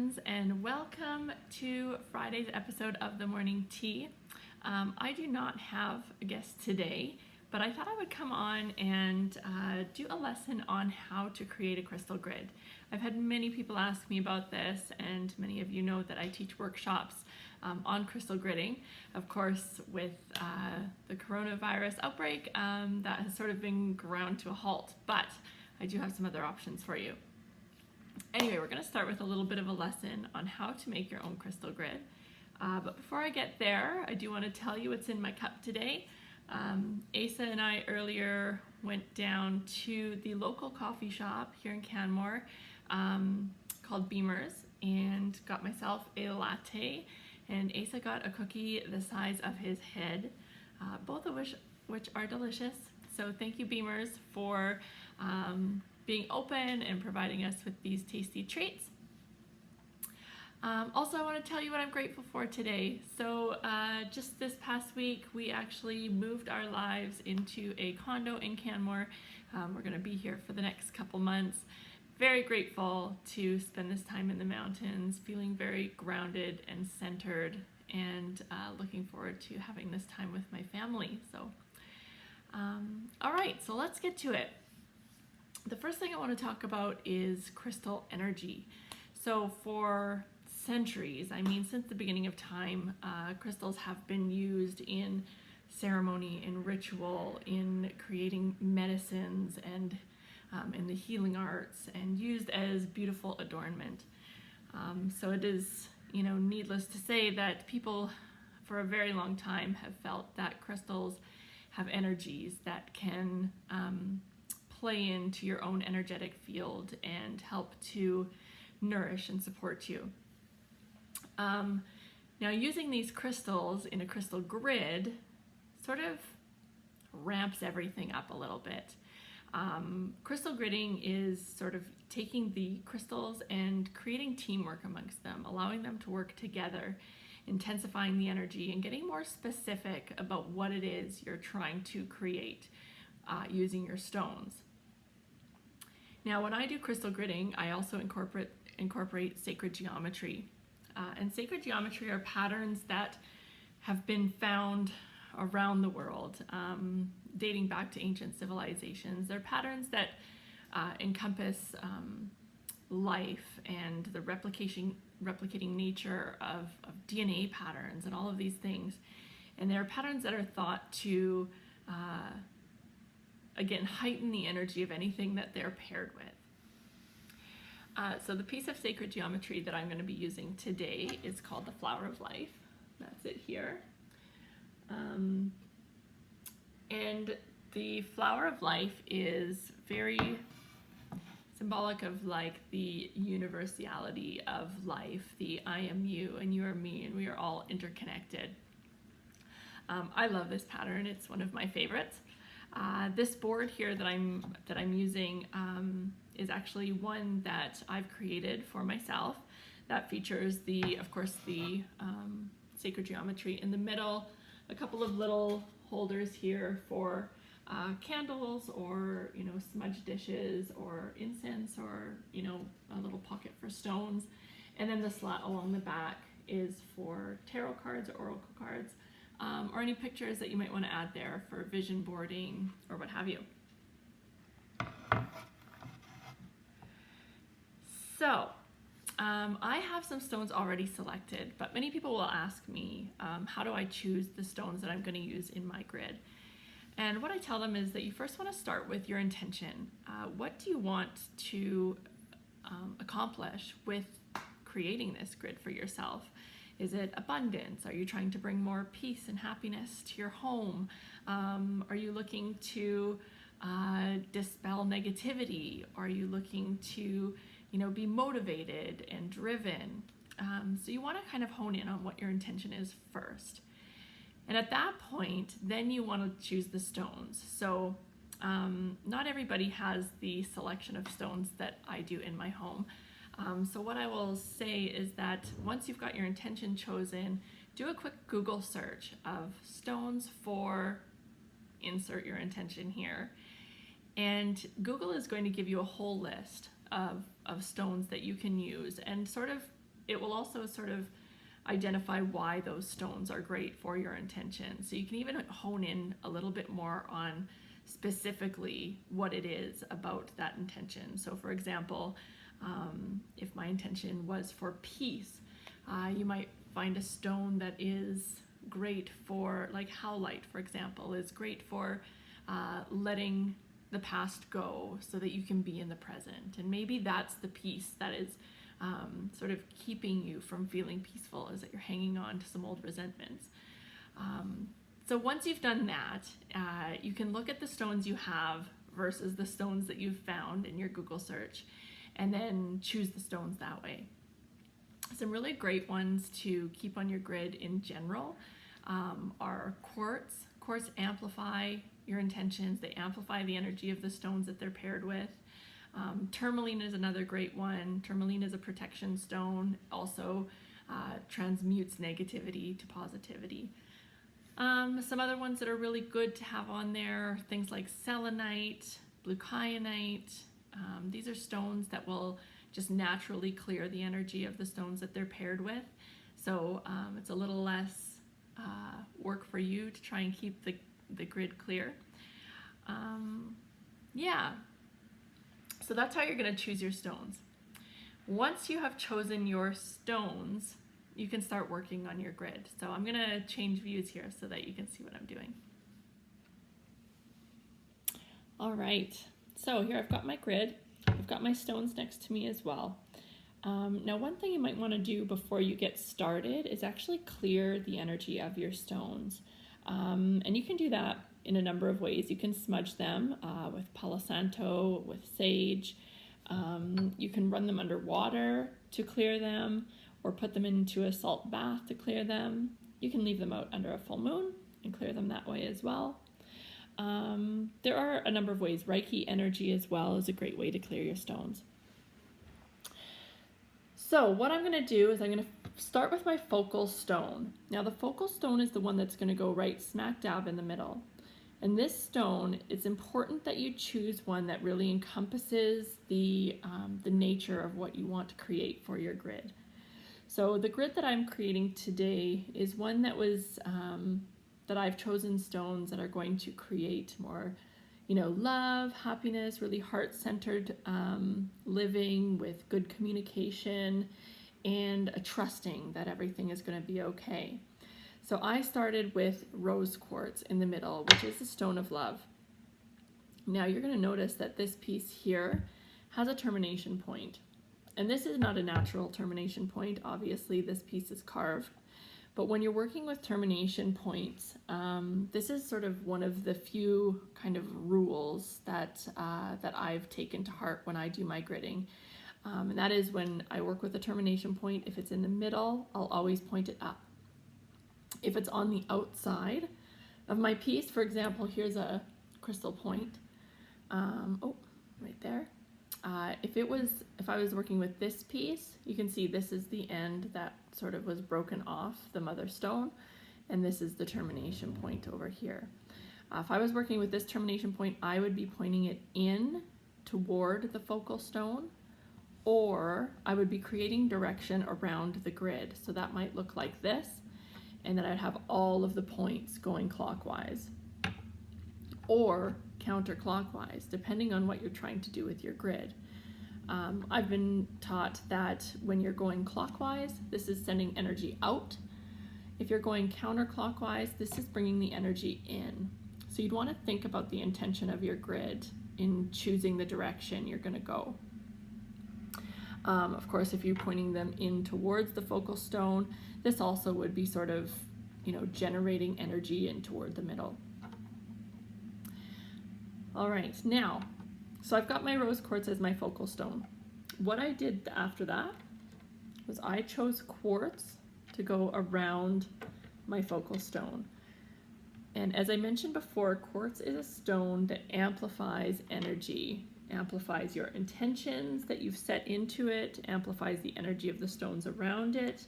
friends, and welcome to Friday's episode of The Morning Tea. I do not have a guest today, but I thought I would come on and do a lesson on how to create a crystal grid. I've had many people ask me about this, and many of you know that I teach workshops on crystal gridding. Of course, with the coronavirus outbreak, that has sort of been ground to a halt, but I do have some other options for you. Anyway, we're going to start with a little bit of a lesson on how to make your own crystal grid. But before I get there, I do want to tell you what's in my cup today. Asa and I earlier went down to the local coffee shop here in Canmore called Beamer's and got myself a latte, and Asa got a cookie the size of his head, both of which are delicious. So thank you, Beamer's, for being open and providing us with these tasty treats. Also, I want to tell you what I'm grateful for today. So just this past week, we actually moved our lives into a condo in Canmore. We're going to be here for the next couple months. Very grateful to spend this time in the mountains, feeling very grounded and centered, and looking forward to having this time with my family. So, all right, so let's get to it. The first thing I want to talk about is crystal energy. So for centuries, I mean since the beginning of time, crystals have been used in ceremony, in ritual, in creating medicines, and in the healing arts, and used as beautiful adornment. So it is, needless to say that people for a very long time have felt that crystals have energies that can play into your own energetic field and help to nourish and support you. Now, using these crystals in a crystal grid sort of ramps everything up a little bit. Crystal gridding is sort of taking the crystals and creating teamwork amongst them, allowing them to work together, intensifying the energy, and getting more specific about what it is you're trying to create using your stones. Now, when I do crystal gridding, I also incorporate sacred geometry. And sacred geometry are patterns that have been found around the world, dating back to ancient civilizations. They're patterns that encompass life and the replicating nature of DNA patterns and all of these things. And they're patterns that are thought to again, heighten the energy of anything that they're paired with. So the piece of sacred geometry that I'm going to be using today is called the Flower of Life. That's it here. And the Flower of Life is very symbolic of like the universality of life, the I am you and you are me, and we are all interconnected. I love this pattern. It's one of my favorites. This board here that I'm using is actually one that I've created for myself. That features of course the sacred geometry in the middle, a couple of little holders here for candles, or smudge dishes, or incense, or a little pocket for stones, and then the slat along the back is for tarot cards or oracle cards. Or any pictures that you might want to add there for vision boarding or what have you. So, I have some stones already selected, but many people will ask me, how do I choose the stones that I'm going to use in my grid? And what I tell them is that you first want to start with your intention. What do you want to accomplish with creating this grid for yourself? Is it abundance? Are you trying to bring more peace and happiness to your home? Are you looking to dispel negativity? Are you looking to, be motivated and driven? So you want to kind of hone in on what your intention is first. And at that point, then you want to choose the stones. So not everybody has the selection of stones that I do in my home. So what I will say is that once you've got your intention chosen, do a quick Google search of stones for, insert your intention here. And Google is going to give you a whole list of stones that you can use, and sort of it will also sort of identify why those stones are great for your intention. So you can even hone in a little bit more on specifically what it is about that intention. So for example, if my intention was for peace, you might find a stone that is great for, like howlite, for example, is great for letting the past go so that you can be in the present. And maybe that's the piece that is sort of keeping you from feeling peaceful, is that you're hanging on to some old resentments. So once you've done that, you can look at the stones you have versus the stones that you've found in your Google search, and then choose the stones that way. Some really great ones to keep on your grid in general are quartz. Quartz amplify your intentions. They amplify the energy of the stones that they're paired with. Tourmaline is another great one. Tourmaline is a protection stone, also transmutes negativity to positivity. Some other ones that are really good to have on there, things like selenite, blue kyanite. These are stones that will just naturally clear the energy of the stones that they're paired with. So it's a little less work for you to try and keep the grid clear. Yeah, so that's how you're going to choose your stones. Once you have chosen your stones, you can start working on your grid. So I'm going to change views here so that you can see what I'm doing. All right, so here I've got my grid. I've got my stones next to me as well. Now, one thing you might want to do before you get started is actually clear the energy of your stones. And you can do that in a number of ways. You can smudge them with Palo Santo, with sage. You can run them under water to clear them, or put them into a salt bath to clear them. You can leave them out under a full moon and clear them that way as well. There are a number of ways. Reiki energy as well is a great way to clear your stones. So what I'm going to do is I'm going to start with my focal stone. Now the focal stone is the one that's going to go right smack dab in the middle. And this stone, it's important that you choose one that really encompasses the nature of what you want to create for your grid. So the grid that I'm creating today is one that was that I've chosen stones that are going to create more, love, happiness, really heart-centered living with good communication and a trusting that everything is going to be okay. So I started with rose quartz in the middle, which is the stone of love. Now you're going to notice that this piece here has a termination point. And this is not a natural termination point. Obviously, this piece is carved. But when you're working with termination points, this is sort of one of the few kind of rules that I've taken to heart when I do my gridding. And that is, when I work with a termination point, if it's in the middle, I'll always point it up. If it's on the outside of my piece, for example, here's a crystal point. Right there. If I was working with this piece, you can see this is the end that sort of was broken off the mother stone, and this is the termination point over here. If I was working with this termination point, I would be pointing it in toward the focal stone, or I would be creating direction around the grid. So that might look like this, and then I'd have all of the points going clockwise or counterclockwise, depending on what you're trying to do with your grid. I've been taught that when you're going clockwise, this is sending energy out. If you're going counterclockwise, this is bringing the energy in. So you'd want to think about the intention of your grid in choosing the direction you're going to go. Of course, if you're pointing them in towards the focal stone, this also would be sort of, generating energy in toward the middle. All right, now, so I've got my rose quartz as my focal stone. What I did after that was I chose quartz to go around my focal stone. And as I mentioned before, quartz is a stone that amplifies energy, amplifies your intentions that you've set into it, amplifies the energy of the stones around it.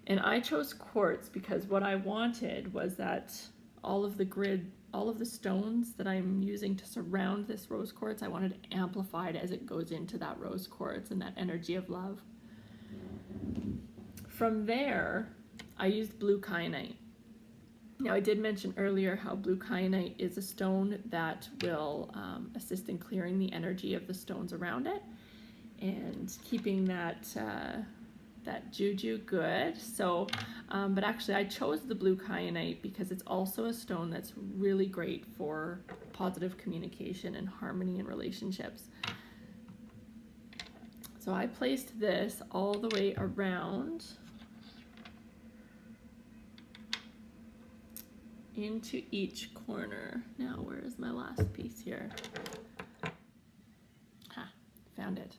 And I chose quartz because what I wanted was that all of the stones that I'm using to surround this rose quartz, I wanted it amplified as it goes into that rose quartz and that energy of love. From there, I used blue kyanite. Now, I did mention earlier how blue kyanite is a stone that will assist in clearing the energy of the stones around it and keeping that juju good. So, but actually I chose the blue kyanite because it's also a stone that's really great for positive communication and harmony in relationships. So I placed this all the way around into each corner. Now, where is my last piece here? Ha, found it.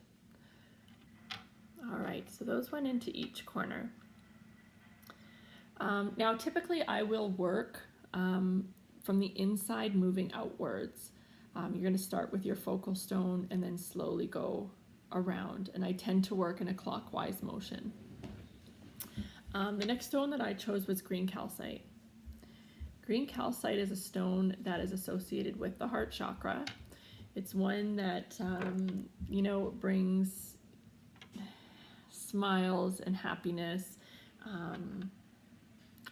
All right, so those went into each corner. Now, typically I will work from the inside moving outwards. You're going to start with your focal stone and then slowly go around, and I tend to work in a clockwise motion. The next stone that I chose was green calcite. Green calcite is a stone that is associated with the heart chakra. It's one that, you know, brings smiles and happiness.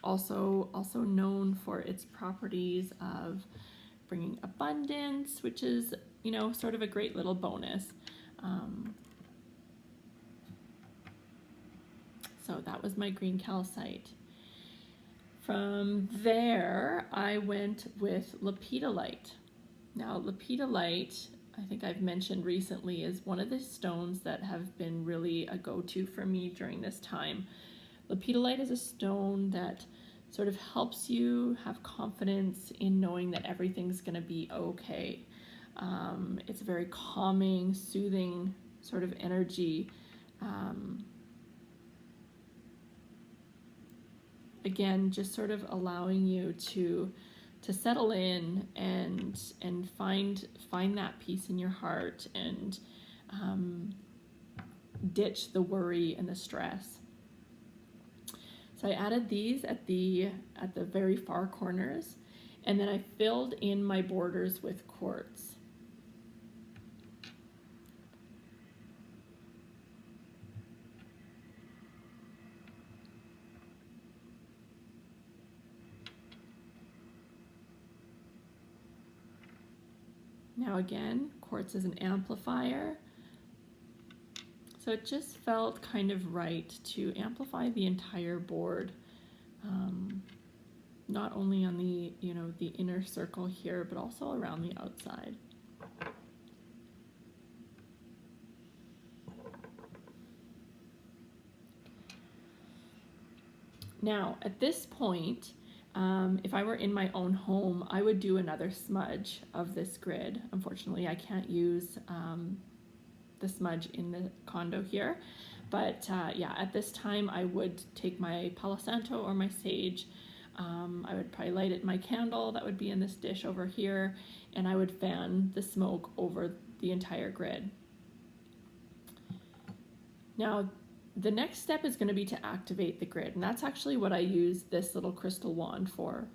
Also known for its properties of bringing abundance, which is, you know, sort of a great little bonus. So that was my green calcite. From there, I went with lepidolite. Now, lepidolite, I think I've mentioned recently, is one of the stones that have been really a go-to for me during this time. Lepidolite is a stone that sort of helps you have confidence in knowing that everything's going to be okay. It's a very calming, soothing sort of energy. Again, just sort of allowing you to settle in and find that peace in your heart and ditch the worry and the stress. So I added these at the very far corners, and then I filled in my borders with quartz. Now again, quartz is an amplifier, so it just felt kind of right to amplify the entire board, not only on the, you know, the inner circle here, but also around the outside. Now, at this point, if I were in my own home, I would do another smudge of this grid. Unfortunately, I can't use the smudge in the condo here, but yeah, at this time I would take my Palo Santo or my sage. I would probably light it in my candle that would be in this dish over here, and I would fan the smoke over the entire grid. Now, the next step is going to be to activate the grid, and that's actually what I use this little crystal wand for.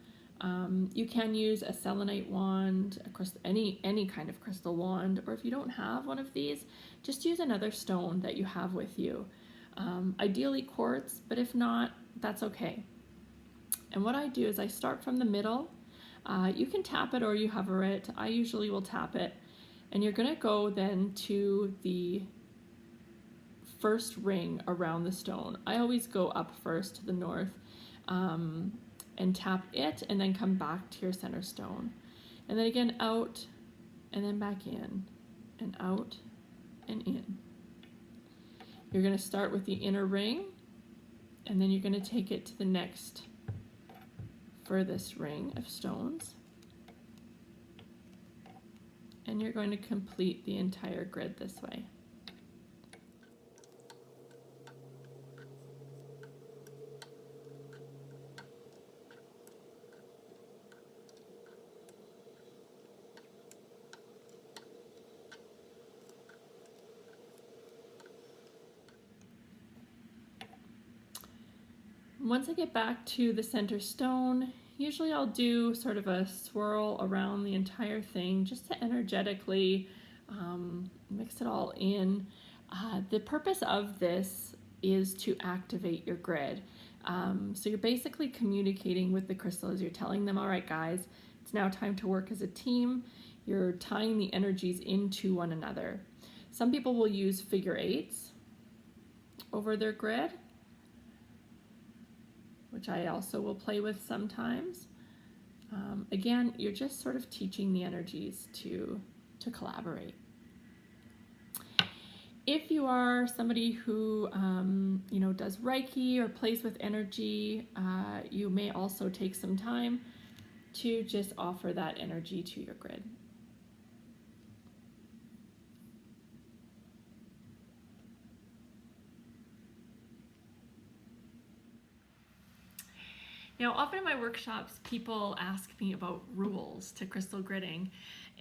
You can use a selenite wand, any kind of crystal wand, or if you don't have one of these, just use another stone that you have with you. Ideally quartz, but if not, that's okay. And what I do is I start from the middle. You can tap it or you hover it. I usually will tap it. And you're going to go then to the first ring around the stone. I always go up first to the north and tap it, and then come back to your center stone. And then again out, and then back in, and out, and in. You're going to start with the inner ring, and then you're going to take it to the next furthest ring of stones. And you're going to complete the entire grid this way. Once I get back to the center stone, usually I'll do sort of a swirl around the entire thing just to energetically mix it all in. The purpose of this is to activate your grid. So you're basically communicating with the crystals. You're telling them, all right, guys, it's now time to work as a team. You're tying the energies into one another. Some people will use figure eights over their grid, which I also will play with sometimes. Again, you're just sort of teaching the energies to collaborate. If you are somebody who does Reiki or plays with energy, you may also take some time to just offer that energy to your grid. Now, often in my workshops, people ask me about rules to crystal gridding,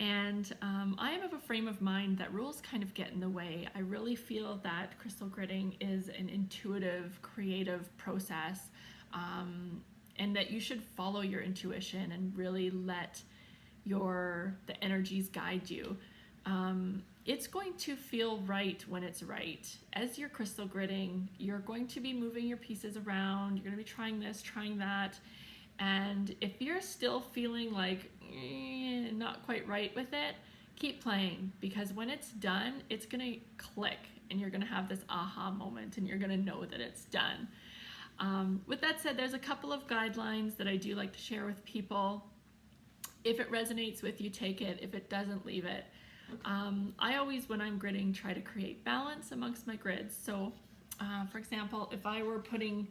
and I am of a frame of mind that rules kind of get in the way. I really feel that crystal gridding is an intuitive, creative process, and that you should follow your intuition and really let the energies guide you. It's going to feel right when it's right. As you're crystal gridding, you're going to be moving your pieces around, you're going to be trying this, trying that, and if you're still feeling like not quite right with it, keep playing, because when it's done, it's going to click and you're going to have this aha moment and you're going to know that it's done. With that said, there's a couple of guidelines that I do like to share with people. If it resonates with you, take it. If it doesn't, leave it. I always, when I'm gridding, try to create balance amongst my grids. So, for example, if I were putting,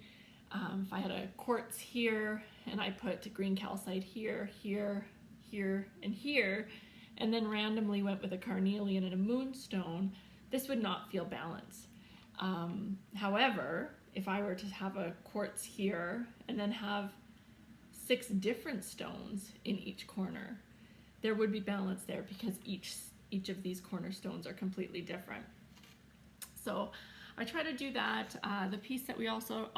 if I had a quartz here and I put green calcite here, here, here, and here, and then randomly went with a carnelian and a moonstone, this would not feel balanced. However, if I were to have a quartz here and then have 6 different stones in each corner, there would be balance there, because each of these cornerstones are completely different. So I try to do that. The piece that we also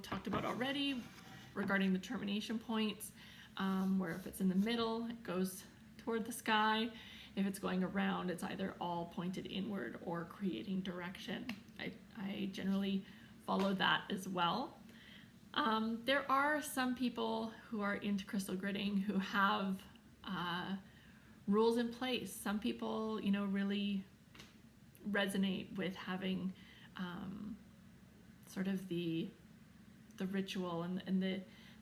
talked about already regarding the termination points, where if it's in the middle, it goes toward the sky. If it's going around, it's either all pointed inward or creating direction. I generally follow that as well. There are some people who are into crystal gridding who have rules in place. Some people, really resonate with having sort of the ritual and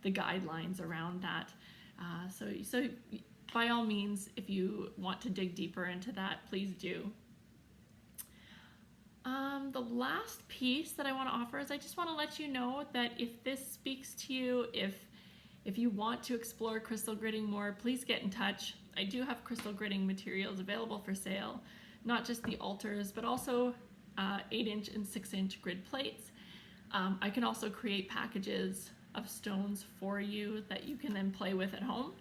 the guidelines around that. So by all means, if you want to dig deeper into that, please do. The last piece that I want to offer is I just want to let you know that if this speaks to you, if you want to explore crystal gridding more, please get in touch. I do have crystal gridding materials available for sale, not just the altars, but also 8-inch and 6-inch grid plates. I can also create packages of stones for you that you can then play with at home.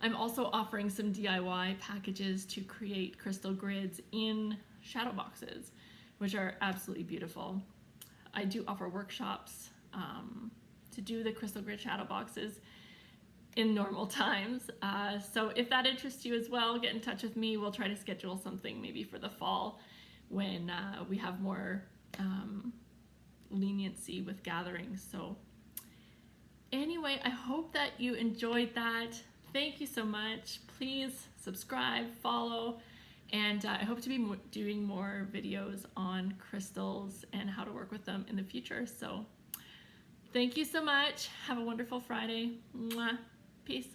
I'm also offering some DIY packages to create crystal grids in shadow boxes, which are absolutely beautiful. I do offer workshops to do the crystal grid shadow boxes in normal times. So if that interests you as well, get in touch with me. We'll try to schedule something maybe for the fall when we have more leniency with gatherings. So anyway, I hope that you enjoyed that. Thank you so much. Please subscribe, follow, and I hope to be doing more videos on crystals and how to work with them in the future. So thank you so much. Have a wonderful Friday. Mwah. Peace.